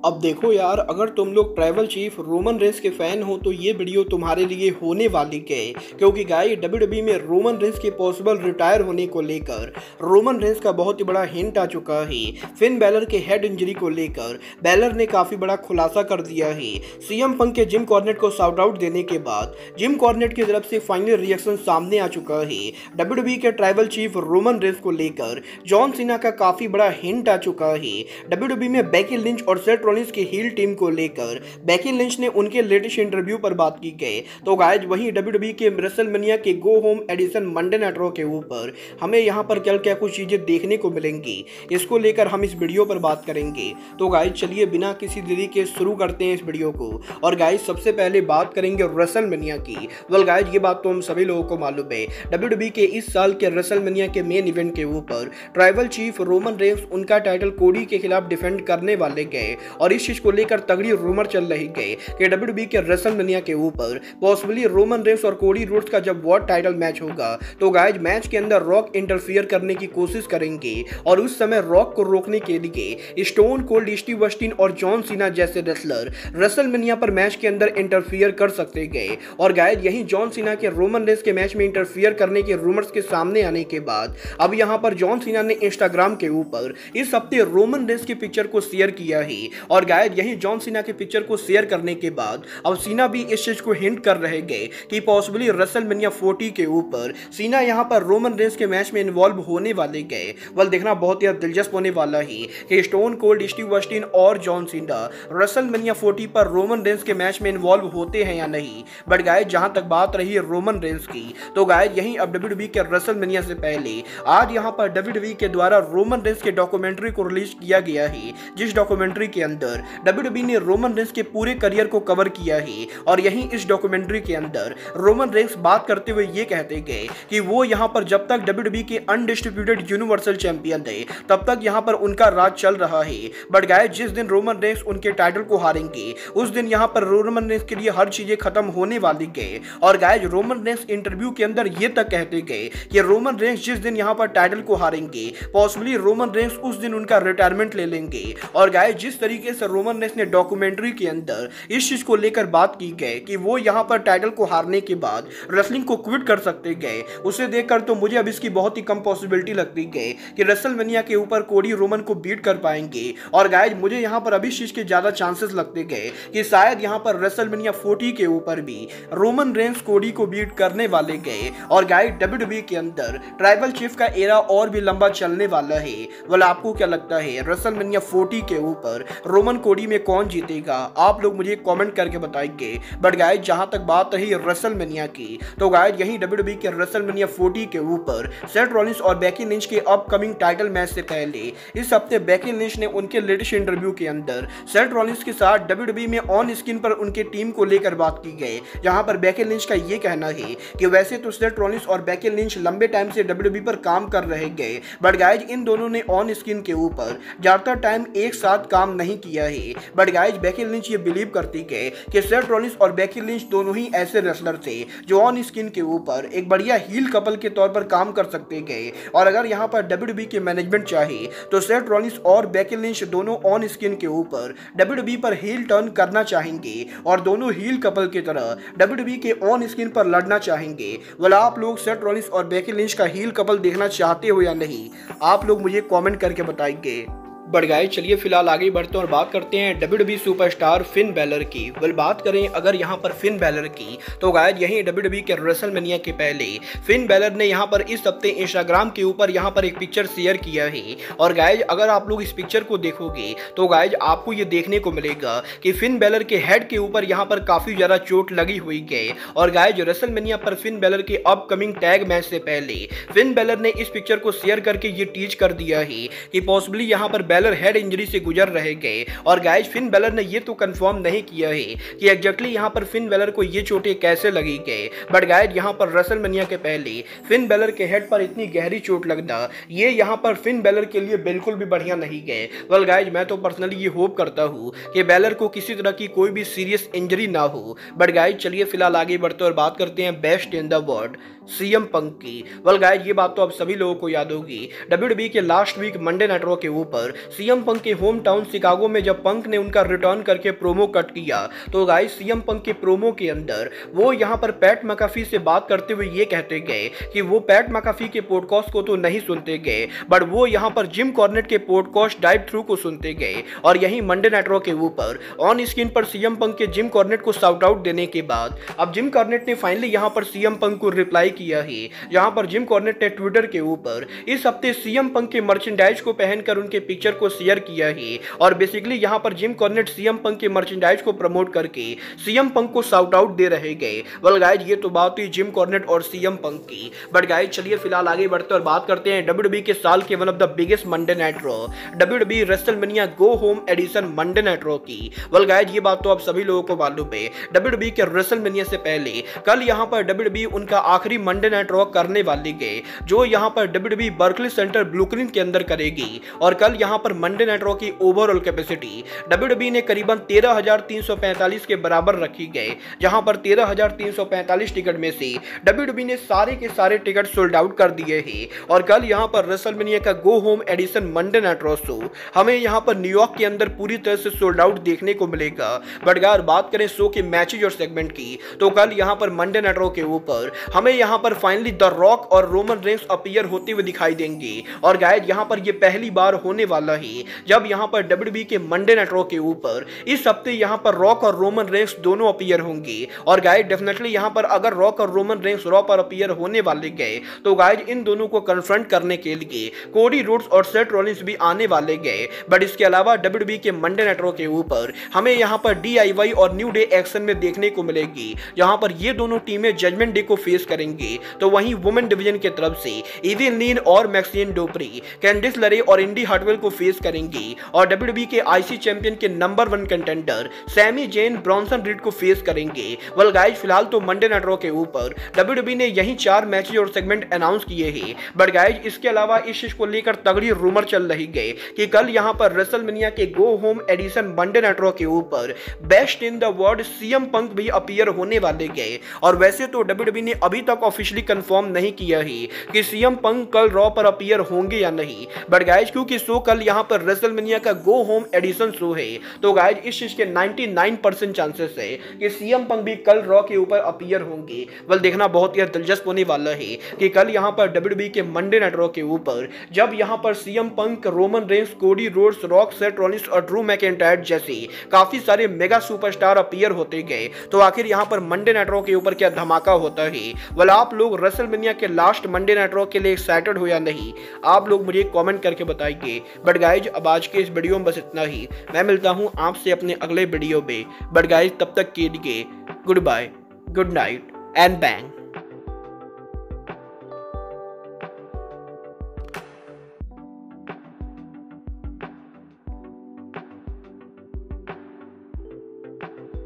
अब देखो यार, अगर तुम लोग ट्राइबल चीफ रोमन रेंस के फैन हो तो ये वीडियो तुम्हारे लिए होने वाली है, क्योंकि गाइस डब्ल्यूडब्ल्यूई में रोमन रेंस के पॉसिबल रिटायर होने को लेकर रोमन रेंस का बहुत ही बड़ा हिंट आ चुका है। फिन बैलर के हेड इंजरी को लेकर बैलर ने काफी बड़ा खुलासा कर दिया है। सीएम पंक के जिम कॉर्नेट को शाउट आउट देने के बाद जिम कॉर्नेट की तरफ से फाइनल रिएक्शन सामने आ चुका है। डब्ल्यूडब्ल्यूई के ट्राइबल चीफ रोमन रेंस को लेकर जॉन सीना का काफी बड़ा हिंट आ चुका है। डब्ल्यूडब्ल्यूई में बेकी लिंच और सेथ रॉलिंस की हील टीम को लेकर बेकी लिंच ने उनके लेटेस्ट इंटरव्यू पर बात की गई। तो गाइस वहीं डब्ल्यूडब्ल्यूई के रेसलमेनिया के go home edition Monday night Raw के ऊपर हमें यहां पर कल क्या कुछ चीजें देखने को मिलेंगी, इसको लेकर हम इस वीडियो पर बात करेंगे। तो गाइस चलिए बिना किसी देरी के शुरू करते हैं इस वीडियो को। और गाइस सबसे पहले बात करेंगे रेसलमेनिया की। वेल गाइस ये बात तो हम सभी लोगों को मालूम है, डब्ल्यूडब्ल्यूई के इस साल के रेसलमेनिया के मेन इवेंट के ऊपर ट्राइबल चीफ रोमन रेंस उनका टाइटल कोडी के खिलाफ डिफेंड करने वाले गए। और इस चीज को लेकर तगड़ी रूमर चल रही है कि डब्ल्यूडब्ल्यूई के रेसलमेनिया के ऊपर पॉसिबली रोमन रेंस और कोडी रोड्स का जब वर्ल्ड टाइटल मैच होगा तो गाइस मैच के अंदर रॉक इंटरफियर करने की कोशिश करेंगे और उस समय रॉक को रोकने के लिए स्टोन कोल्ड, स्टीव ऑस्टिन और जॉन सीना जैसे रेसलर रेसलमेनिया पर मैच के अंदर इंटरफियर कर सकते गए। और गाइस यही जॉन सीना के रोमन रेंस के मैच में इंटरफियर करने के रूमर्स के सामने आने के बाद अब यहां पर जॉन सीना ने इंस्टाग्राम के ऊपर इस हफ्ते रोमन रेंस की पिक्चर को शेयर किया है। और गाइस यही जॉन सीना की पिक्चर को शेयर करने के बाद अब सीना भी इस चीज को हिंट कर रहे गए कि पॉसिबली रेसलमेनिया 40 के ऊपर सीना यहां पर रोमन रेंस के मैच में इन्वॉल्व होने वाले गए। वेल देखना बहुत ही दिलचस्प होने वाला है कि स्टोन कोल्ड, स्टीव ऑस्टिन और जॉन सीना रेसलमेनिया 40 पर रोमन रेंस के मैच में इन्वॉल्व होते हैं या नहीं। बट गाइस जहां तक बात रही है रोमन रेंस की, तो गाइस यही अब डब्ल्यूडब्ल्यूई के रेसलमेनिया से पहले आज यहां पर डब्ल्यूडब्ल्यूई के द्वारा रोमन रेंस के डॉक्यूमेंट्री को रिलीज किया गया है, जिस डॉक्यूमेंट्री के अंदर डब्ल्यूडब्ल्यूई ने रोमन रेंस के पूरे करियर को कवर किया है। और यहीं इस डॉक्यूमेंट्री के अंदर रोमन रेंस बात करते हुए ये कहते गए कि वो यहां पर जब तक डब्ल्यूडब्ल्यूई के अनडिस्ट्रिब्यूटेड यूनिवर्सल चैंपियन थे तब तक यहां पर उनका राज चल रहा है। बट गाइस जिस दिन रोमन रेंस उनके टाइटल को हारेंगे उस दिन यहां पर रोमन रेंस के लिए हर चीजें खत्म होने वाली गए। और गाइस रोमन रेंस इंटरव्यू के अंदर ये तक कहते गए कि रोमन रेंस जिस दिन यहां पर टाइटल को हारेंगे पॉसिबली रोमन रेंस उस दिन उनका रिटायरमेंट ले लेंगे। और गाइस जिस तरीके से रोमन रेंस ने डॉक्यूमेंट्री के अंदर इस चीज को लेकर बात की गई कि वो यहां पर टाइटल को हारने के बाद रेसलिंग को क्विट कर सकते गए, उसे देखकर तो मुझे अब इसकी बहुत ही कम पॉसिबिलिटी लगती गई कि रेसलमेनिया के ऊपर कोडी रोमन को बीट कर पाएंगे। और गाइस मुझे यहां पर अभी इस चीज के ज्यादा चांसेस लगते गए कि शायद यहां पर रेसलमेनिया 40 के ऊपर भी रोमन रेंस कोडी को बीट करने वाले गए। और गाइस डब्ल्यूडब्ल्यूई के अंदर ट्राइबल चीफ का एरा और भी लंबा चलने वाला है। वाल आपको क्या लगता है रेसलमेनिया 40 के ऊपर रोमन कोडी में कौन जीतेगा? आप लोग मुझे कमेंट करके बताएंगे। बट गाइस जहां तक बात रही रेसलमेनिया की, तो गाइस यही डब्ल्यूडब्ल्यूई के रेसलमेनिया 40 के ऊपर सेथ रॉलिंस और बेकी लिंच के अपकमिंग टाइटल मैच से पहले इस हफ्ते बेकी लिंच ने उनके लेटेस्ट इंटरव्यू के अंदर सेथ रॉलिंस के साथ डब्ल्यूडब्ल्यूई में ऑन स्क्रीन पर उनके टीम को लेकर बात की गई, जहां पर बेकी लिंच का ये कहना है कि वैसे तो सेथ रॉलिंस और बेकी लिंच लंबे टाइम से डब्ल्यूडब्ल्यूई पर काम कर रहे गए, बट गाइस इन दोनों ने ऑन स्क्रीन के ऊपर ज्यादातर टाइम एक साथ काम नहीं किया है। बट गाइस बेकी लिंच ये बिलीव करती है कि सेथ रॉलिंस और बेकी लिंच दोनों ही ऐसे रेसलर थे जो ऑन स्क्रीन के ऊपर एक बढ़िया हील कपल के तौर पर काम कर सकते गए। और अगर यहां पर डब्ल्यूडब्ल्यूई के मैनेजमेंट चाहे तो सेथ रॉलिंस और बेकी लिंच दोनों ऑन स्क्रीन के ऊपर डब्ल्यूडब्ल्यूई पर हील टर्न करना चाहेंगे और दोनों हील कपल की तरह डब्ल्यूडब्ल्यूई के ऑन स्क्रीन पर लड़ना चाहेंगे। वाला आप लोग सेथ रॉलिंस और बेकी लिंच का हील कपल देखना चाहते हो या नहीं? आप लोग मुझे कमेंट करके बताएंगे। बट गाइस चलिए फिलहाल आगे बढ़ते हैं और बात करते हैं डब्ल्यूडब्ल्यूई सुपरस्टार फिन बैलर की। वेल बात करें अगर यहां पर फिन बैलर की, तो गाइस यही डब्ल्यूडब्ल्यूई के रेसलमेनिया के पहले फिन बैलर ने यहां पर इस हफ्ते इंस्टाग्राम के ऊपर यहां पर एक पिक्चर शेयर किया है। और गाइस अगर आप लोग इस पिक्चर को देखोगे तो गाइस आपको ये देखने को मिलेगा कि फिन बैलर के हेड के ऊपर यहां पर काफी ज्यादा चोट लगी हुई है। और गाइस रेसलमेनिया पर फिन बैलर के अपकमिंग टैग मैच से पहले फिन बैलर ने इस पिक्चर को शेयर करके ये टीच कर दिया है कि पॉसिबली यहां पर बैलर हेड इंजरी से गुजर रहे गए। और गाइस फिन बैलर ने ये तो कंफर्म नहीं किया है कि एग्जैक्टली यहां पर फिन बैलर को ये चोटें कैसे लगी गए। बट गाइस यहां पर रेसलमेनिया के पहले फिन बैलर के हेड पर इतनी गहरी चोट लगना ये यहां पर फिन बैलर के लिए बिल्कुल भी बढ़िया नहीं गए। वेल गाइस मैं तो पर्सनली ये होप करता हूं कि बैलर को किसी तरह की कोई भी सीरियस इंजरी ना हो। बट गाइस चलिए फिलहाल आगे बढ़ते और बात करते हैं best in the world CM Punk की। वेल गाइस ये बात तो अब सभी लोगों को याद होगी, डब्ल्यूडब्ल्यूई के last week Monday night Raw के ऊपर सीएम पंक के होम टाउन शिकागो में जब पंक ने उनका रिटर्न करके प्रोमो कट किया तो गाइस सीएम पंक के प्रोमो के अंदर वो यहाँ पर पैट मैकाफी से बात करते हुए ये कहते गए कि वो पैट मैकाफी के पॉडकास्ट को तो नहीं सुनते गए, बट वो यहाँ पर जिम कॉर्नेट के पॉडकास्ट डाइव थ्रू को सुनते गए। और यही मंडे नाइट रॉ के ऊपर ऑन स्क्रीन पर सीएम पंक के जिम कॉर्नेट को शाउट आउट देने के बाद अब जिम कॉर्नेट ने फाइनली यहाँ पर सीएम पंक को रिप्लाई किया है, जहां पर जिम कॉर्नेट ने ट्विटर के ऊपर इस हफ्ते सीएम पंक के मर्चेंडाइज को पहनकर उनके पिक्चर को शेयर किया है। और बेसिकली यहां पर जिम कॉर्नेट सीएम पंक के मर्चेंडाइज को प्रमोट करके सीएम पंक को शाउट आउट दे रहे गए। वेल गाइस, ये तो बात हुई जिम कॉर्नेट और सीएम पंक की, बट गाइस चलिए फिलहाल आगे बढ़ते और बात करते हैं डब्ल्यूडब्ल्यूई के साल के one of the biggest Monday night Raw, WWE WrestleMania go home edition Monday night Raw की। वेल गाइस, ये बात तो आप सभी लोगों को मालूम है, डब्ल्यूडब्ल्यूई के रेसलमेनिया से पहले कल यहां पर डब्ल्यूडब्ल्यूई उनका आखिरी मंडे नाइट रॉ करने वाली गए, जो यहां पर डब्ल्यूडब्ल्यूई बर्कली सेंटर ब्लूप्रिंट के अंदर करेगी। और कल यहां पर मंडे नाइट रॉ की ओवरऑल कैपेसिटी डब्ल्यूडब्ल्यूई ने करीबन 13,345 के बराबर रखी गए, जहां पर 13,345 टिकट में से डब्ल्यूडब्ल्यूई ने सारे के सारे टिकट सोल्ड आउट कर दिए हैं। और कल यहां पर रेसलमेनिया का go home edition Monday night Raw show हमें यहां पर न्यूयॉर्क के अंदर पूरी तरह से सोल्ड आउट देखने को मिलेगा। बट अगर बात करें शो के मैचेज और सेगमेंट की, तो कल यहां पर मंडे नाइट रॉ के ऊपर हमें यहां पर फाइनली द रॉक और रोमन रेंस अपीयर होते हुए दिखाई देंगे। और गाइस, यहां पर ये पहली बार होने वाला है जब यहां पर डब्ल्यूडब्ल्यूई के मंडे नाइट रॉ के ऊपर इस हफ्ते यहां पर रॉक और रोमन रेंस दोनों अपीयर होंगे। और गाइस डेफिनेटली यहां पर अगर रॉक और रोमन रेंस रॉ पर अपीयर होने वाले गए तो गाइस इन दोनों को कन्फ्रंट करने के लिए कोडी रोड्स और सेथ रॉलिंस भी आने वाले गए। बट इसके अलावा डब्ल्यूडब्ल्यूई के मंडे नाइट रॉ के ऊपर हमें यहां पर DIY और न्यू डे एक्शन में देखने को मिलेगी, जहां पर ये दोनों टीमें जजमेंट डे को फेस करेंगे। तो वहीं वुमेन डिवीजन की तरफ से इविल नीन और मैक्सियन डोपरी कैंडिस लरे और इंडी हार्टवेल को फेस करेंगी। और डब्ल्यूडब्ल्यूई के IC चैंपियन के number 1 contender Sami Zayn Bronson Reed को फेस करेंगे। वेल गाइस, फिलहाल तो मंडे नाइट रॉ के ऊपर डब्ल्यूडब्ल्यूई ने यही 4 मैचेज और सेगमेंट अनाउंस किए हैं। बट गाइस, इसके अलावा इस चीज को लेकर तगड़ी रूमर चल रही है कि कल यहां पर रेसलमेनिया के go home edition Monday night Raw के ऊपर best in the world CM Punk भी अपीयर होने वाले गए। और वैसे तो डब्ल्यूडब्ल्यूई ने अभी तक ऑफिशियली कंफर्म नहीं किया है कि सीएम पंक कल रॉ पर अपीयर होंगे या नहीं। बट गाइस, क्योंकि शो कल यहां पर रेसलमेनिया का गो होम एडिशन शो है, तो गाइस इस चीज के 99% चांसेस है कि सीएम पंक भी कल रॉ के ऊपर अपीयर होंगे। वेल, देखना बहुत ही दिलचस्प होने वाला है कि कल यहां पर डब्ल्यूडब्ल्यूई के मंडे नाइट रॉ के ऊपर जब यहां पर CM Punk, Roman Reigns, Cody Rhodes, rock, Seth Rollins और ड्रू मैकिंटायर जैसे काफी सारे मेगा सुपरस्टार अपीयर होते गए, तो आखिर यहां पर मंडे नाइट रॉ के ऊपर क्या धमाका होता है। वेल, आप लोग रेसलमेनिया के लास्ट मंडे नाइट रॉ के लिए एक्साइटेड हो या नहीं, आप लोग मुझे कमेंट करके बताइए। बट गाइज, अब आज के इस वीडियो में बस इतना ही। मैं मिलता हूं आपसे अपने अगले वीडियो में। बट गाइज, तब तक के लिए goodbye, good night and bang.